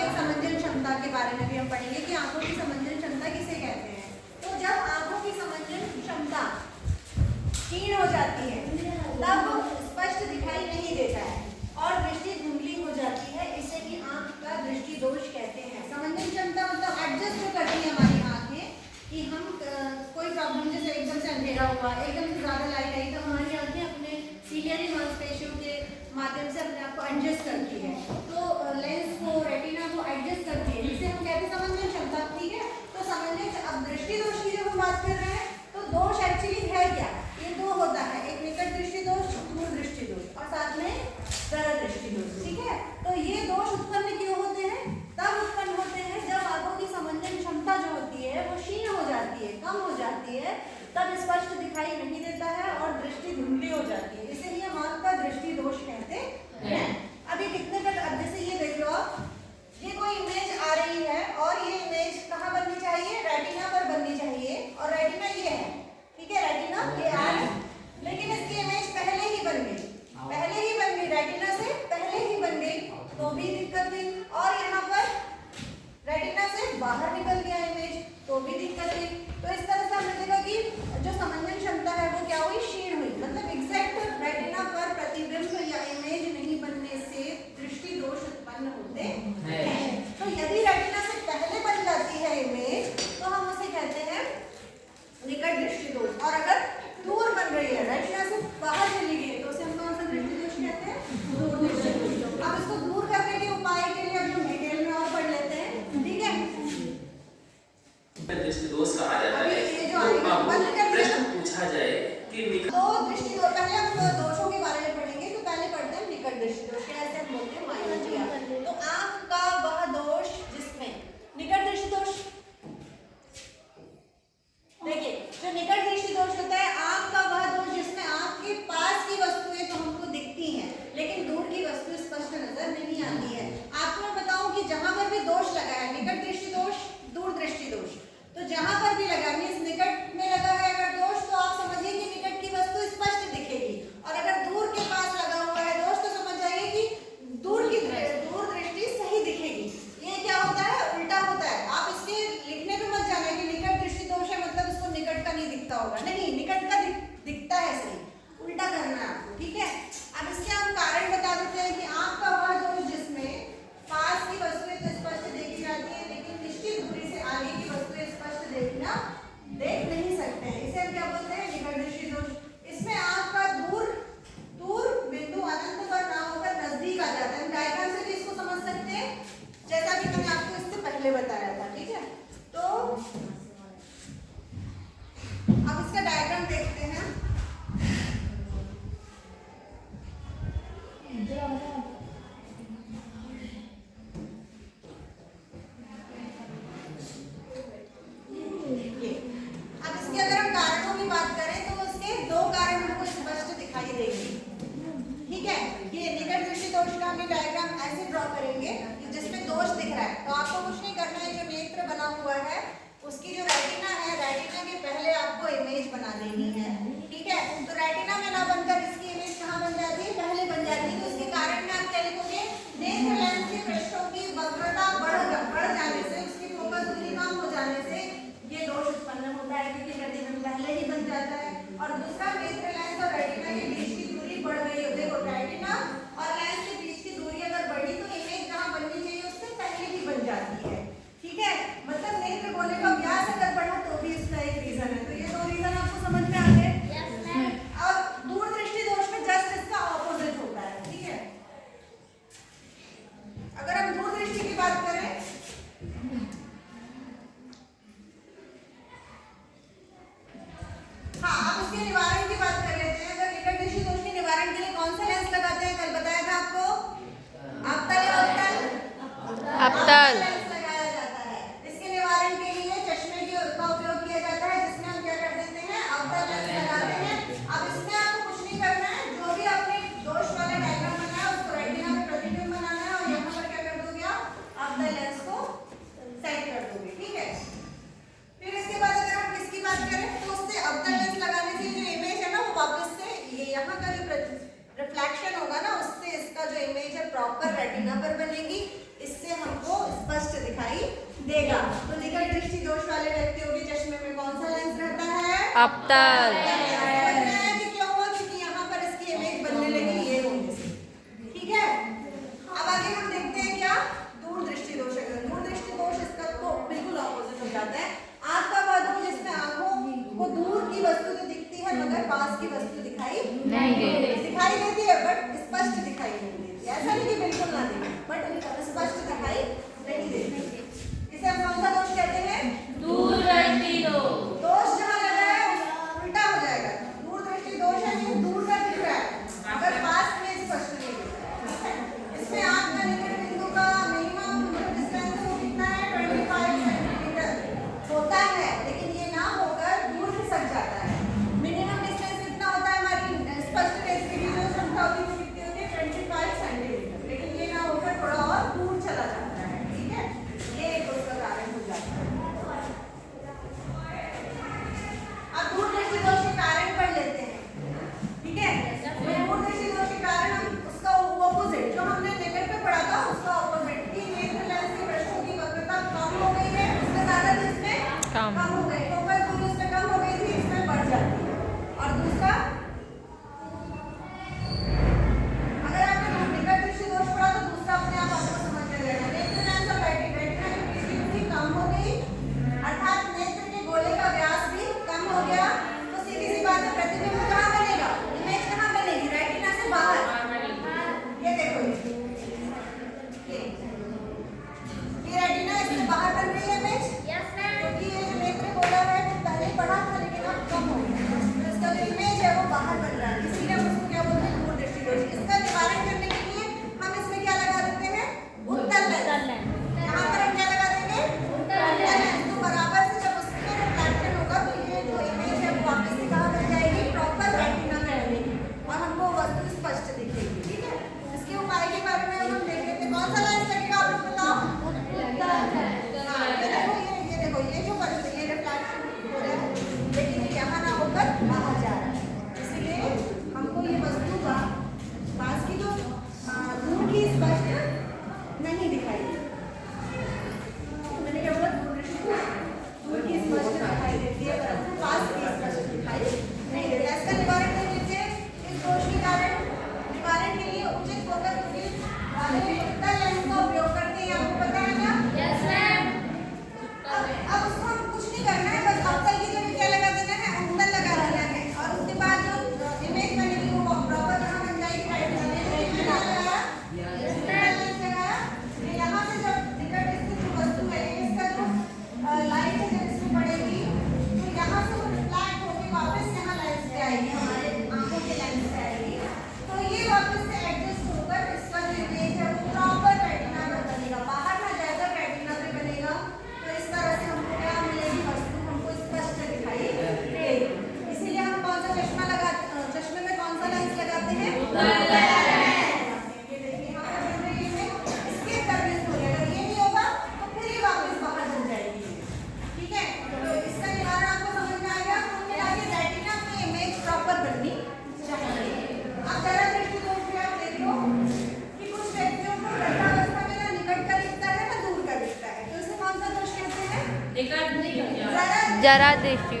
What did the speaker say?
एक समंजन क्षमता के बारे में भी हम पढ़ेंगे कि आंखों की समंजन क्षमता किसे कहते हैं। तो जब आंखों की समंजन क्षमता क्षीण हो जाती है तब स्पष्ट दिखाई नहीं देता है और दृष्टि धुंधली हो जाती है, इसे भी आंख का दृष्टि दोष कहते हैं। समंजन क्षमता मतलब एडजस्ट जो करती है हमारी आंखें कि हम कोई प्रॉब्लम, जैसे एकदम से अंधेरा हुआ, एकदम से ज्यादा लाइट आई, तो हमारी आंखें अपने सीलियरी मांसपेशियों के माध्यम से अपने आप को एडजस्ट करती है, तो लेंस को, रेटिना को एडजस्ट करती है, जिसे हम कहते हैं समंजन क्षमता। ठीक है, तो समंजन, अब दृष्टि दोष की जब हम बात कर रहे हैं तो दोष एक्चुअली है क्या, ये दो होता है, एक निकट दृष्टि दोष, दूर दृष्टि दोष, और साथ में जरा दृष्टि दोष। ठीक है, तो ये दोष उत्पन्न क्यों होते हैं? तब उत्पन्न होते हैं जब आंखों की समंजन क्षमता जो होती है वो क्षीण हो जाती है, कम हो जाती है, तब स्पष्ट दिखाई नहीं देता है और दृष्टि धुंधली हो जाती है, इसीलिए हम आंख का दृष्टि दोष कहते हैं। अभी कितने तक, अब जैसे ये देख लो आप, ये कोई इमेज आ रही है और ये इमेज कहाँ बननी चाहिए? रेटिना पर बननी चाहिए, और रेटिना ये है, ठीक है, रेटिना ये आ रही है, लेकिन इसकी इमेज पहले ही बन गई, पहले ही बन गई, रेटिना से पहले ही बन गई, तो भी दिक्कत नहीं, और यहाँ पर रेटिना से बाहर निकल गया इमेज, तो भी दिक्कत नहीं। तो इस तरह से हम देखा कि जो समंजन क्षमता है वो क्या हुई? क्षीण हुई, मतलब एग्जैक्ट रेटिना पर प्रतिबिंब या इमेज नहीं बनने से दृष्टि दोष उत्पन्न होते हैं। तो यदि रेटिना से पहले बन जाती है इमेज तो हम उसे कहते हैं निकट दृष्टि दोष, और अगर दूर बन रही है, रेटिना से बाहर चली गई, तो उसे हम कौन सा दृष्टि दोष कहते हैं? दूर दृष्टि दोष। अब इसको दूर करने के उपाय के लिए अब हम डिटेल में और पढ़ लेते हैं। ठीक है, दृष्टि दोष कहा जाता है। ये जो प्रश्न पूछा जाए कि तो दृष्टि दोष, पहले हम दोषों के बारे में पढ़ेंगे, तो पहले पढ़ते हैं निकट दृष्टि दोष, कैसे हम बोलते हैं मायोपिया। तो आंख का वह दोष जिसमें निकट दृष्टि दोष, देखिए जो निकट दृष्टि दोष होता है, आंख का वह दोष जिसमें आंख के पास की वस्तुएं तो हमको दिखती हैं लेकिन दूर की वस्तु स्पष्ट नजर नहीं आती है। आपको मैं बताऊं कि जहां पर भी दोष लगा है, निकट दृष्टि दोष, दूर दृष्टि दोष, तो जहां पर भी लगा, मींस निकट में लगा है अगर दोष, तो आप समझिए कि निकट की वस्तु स्पष्ट दिखेगी, और अगर दूर के पास लगा हुआ है दोष तो समझ जाइए कि दूर दृष्टि सही दिखेगी। ये क्या होता है? उल्टा होता है। आप इसके लिखने पे मत जाना कि निकट दृष्टि दोष है मतलब इसको निकट का नहीं दिखता होगा, नहीं, निकट का दिखता है, सही, उल्टा करना है आपको। ठीक है, अब इसके हम कारण बता देते हैं कि आंख का वह दोष जिसमें पास की वस्तुएं तो स्पष्ट देखी जाती है लेकिन निश्चित दूरी से आगे की वस्तुएं स्पष्ट देख नहीं सकते हैं, इसे हम क्या बोलते हैं? निकट दृष्टि दोष। इसमें आंख का दूर बिंदु अनंत पर ना होकर नजदीक आ जाता है। हम डायग्राम से भी इसको समझ सकते हैं, जैसा कि मैंने आपको इससे पहले बताया था। ठीक है, तो अब इसका डायग्राम देखते हैं। अब इसके अगर हम कारणों की बात करें तो उसके दो कारण हमको स्पष्ट दिखाई देंगे। ठीक है, ये निकट दृष्टि दोष का हम डायग्राम ऐसे ड्रॉ करेंगे जिसमें दोष दिख रहा है, तो आपको कुछ नहीं करना है, जो नेत्र बना हुआ है उसकी जो रेटिना है, रेटिना के पहले आपको इमेज बना देनी है। ठीक है, तो रेटिना में ना बनकर इसकी इमेज कहाँ बन जाती है? पहले बन जाती है। तो इसके कारण में आप क्या लिखोगे? नेत्र लेंस के पृष्ठों की वक्रता बढ़ जाने से, उसकी फोकस दूरी कम हो जाने से ये दोष उत्पन्न होता है, क्योंकि प्रतिबिंब पहले ही बन जाता है। और दूसरा, नेत्र लेंस और रेटिना के बीच की दूरी बढ़ गई हो, देखो रेटिना और लेंस के बीच की दूरी अगर बढ़ी तो इमेज जहाँ बननी चाहिए उससे पहले ही बन जाती है। ठीक है, मतलब नेत्र गोले का व्यास अगर बढ़ा तो भी इसका एक रीजन है। तो ये दो रीजन आपको समझ में आ गए। और दूर दृष्टि दोष में जस्ट इसका ऑपोजिट होता है। ठीक है, अगर हम दूर दृष्टि की बात करें, हाँ, अब उसके निवारण की बात कर लेते हैं। अगर निकट दृष्टि दोष के निवारण के लिए कौन सा लेंस लगाते हैं? कल बताया था आपको, अवतल या अवतल? अवतल लेंस लगाया जाता है। इसके निवारण के लिए चश्मे का उपयोग किया जाता है, जिसमें हम क्या कर देते हैं? अवतल लेंस लगाते हैं। अब इसमें आपको कुछ नहीं करना है, जो भी आपने दोष वाला डायग्राम बनाया उसको रेटिना में प्रतिबिंब बनाना है, और यहाँ पर क्या कर दोगे आप? अवतल लेंस को सेट कर दोगे। ठीक है, फिर इसके बाद अगर हम किसकी बात करें तो उससे अवतल लेंस लगाने से जो इमेज है ना वो वापस से ये यहाँ का जो रिफ्लेक्शन होगा ना, उससे इसका जो इमेज है प्रॉपर रेटिना पर बनेगी। इससे हमको देगा। तो निकट दृष्टि दोष वाले व्यक्तियों के चश्मे में कौन सा लेंस रहता है? अवतल। कि क्यों हुआ? क्योंकि यहाँ पर इसकी इमेज बनने लगी ये होने से। ठीक है, अब आगे हम देखते हैं क्या दूर दृष्टि दोष। अगर दूर दृष्टि दोष इसका तो बिल्कुल ऑपोजिट हो जाता है। आंख का वह दोष जिसमें आंखों को दूर की वस्तु तो दिखती है मगर पास की वस्तु दिखाई नहीं देती। दिखाई देती है बट स्पष्ट दिखाई नहीं देती। ऐसा नहीं कि बिल्कुल ना दिखे बट स्पष्ट दिखाई नहीं देती। इसे हम कौन सा दोष कहते हैं? दूर दृष्टि दोष। दोष जहाँ लगा है उल्टा हो जाएगा। दूर दृष्टि दोष है कि दूर का दिख रहा है मगर पास में स्पष्ट नहीं दिख रहा है। इसमें आंख का निकट बिंदु का मिनिमम डिस्टेंस वो कितना है? 25 सेंटीमीटर होता है, लेकिन ये ना होकर दूर खिसक जाता है। मिनिमम डिस्टेंस कितना होता है? हमारी स्पष्ट नेत्र की जो क्षमता होती है वो कितनी होती है? 25 सेंटीमीटर, लेकिन ये ना होकर थोड़ा और दूर चला जाता है। ठीक है, ये एक उसका कारण हो जाता है। अब दूर दृष्टि दोष के कारण पढ़ लेते हैं। ठीक है, दूर दृष्टि दोष के कारण हम उसका ऑपोजिट जो हमने निकट पे पढ़ा था उसका ऑपोजिट कि नेत्र लेंस के पृष्ठों की वक्रता कम हो गई है, उसमें ज्यादा थी, इसमें कम हो गई। फोकस दूरी उसमें कम हो गई थी, इसमें बढ़ जाती है। और दूसरा, अगर आपने निकट दृष्टि दोष पढ़ा तो दूसरा अपने आप आपको समझ में आएगा। नेत्र लेंस और रेटिना की बीच की दूरी कम हो गई अर्थात नेत्र के गोले का व्यास भी कम हो गया। तो सीधी सी बात है, प्रतिबिंब कहाँ बनेगा? इमेज कहाँ बनेगी? रेटिना से बाहर। ये देखो ये रेटिना इससे बाहर बन रही है इमेज। क्योंकि ये जो नेत्र गोला है वो पहले पढ़ा था लेकिन अब कम हो गया, तो इसका जो इमेज है वो बाहर बन रहा है, इसीलिए हम उसको क्या बोलते हैं? दूर दृष्टि दोष। इसका निवारण करने के लिए हम इसमें क्या लगा देते हैं? उत्तल लेंस। यहाँ पर हम क्या लगा देंगे? उत्तल लेंस। तो बराबर से जब उसमें रिफ्लेक्शन होगा तो ये जो इमेज है वो वापस से कहाँ बन जाएगी? प्रॉपर रेटिना में बनेगी और हमको वस्तु स्पष्ट दिखेगी। ठीक है, इसके उपाय के बारे में हम देख लेते हैं। कौन सा लेंस लगेगा आप लोग बताओ? हाँ, ये देखो ये जो ये रिफ्लेक्शन हो रहा है लेकिन ये यहाँ ना होकर बाहर जा रहा है, इसलिए हमको ये वस्तु का पास की तो दूर की स्पष्ट नहीं दिखाई देती। मैंने क्या बोला? दूर की स्पष्ट दिखाई देती है परंतु पास की स्पष्ट दिखाई नहीं देती। इसका निवारण कर लीजिए। इस दोष के कारण निवारण के लिए उचित फोकस दूरी वाले उत्तल लेंस का उपयोग करते हैं। आपको पता है क्या? अब उसको हम कुछ नहीं करना है, बस अवतल की जगह क्या लगा देना है? उत्तल लगा देना है और उसके बाद जो इमेज बनेगी वो प्रॉपर कहाँ बन जाएगी? रेटिना में। क्या लगाया? उत्तल लेंस लगाया। ये यहाँ से जब निकट स्थित जो वस्तु है इसका जो लाइट है जब इसमें पड़ेगी तो यहाँ से वो रिफ्लेक्ट होकर वापस यहाँ लेंस पे आएगी, हमारे आंखों के लेंस पे आएगी। तो ये वापस से एडजस्ट होकर इसका जो इमेज है वो प्रॉपर रेटिना में बनेगा, बाहर ना जाकर रेटिना पे बनेगा। तो इस तरह से हमको क्या मिलेगी? वस्तु हमको स्पष्ट दिखाई देगी। इसीलिए हम कौन सा चश्मा लगाते, चश्मे में कौन सा लेंस लगाते हैं? ये देखिए यहाँ पर बन रही है, इसके सर्विस हो जाएगा। ये नहीं होगा तो फिर ये वापस बाहर बन जाएगी। ठीक है, तो इसका निवारण आपको समझ में आ गया। फिर आगे रेटिना में इमेज प्रॉपर बननी चाहिए। अब जरा दृष्टि दोष भी आप देख लो कि कुछ व्यक्तियों को वृद्धावस्था में ना निकट का दिखता है ना दूर का दिखता है, तो इसे कौन सा दोष कहते हैं? जरा दृष्टि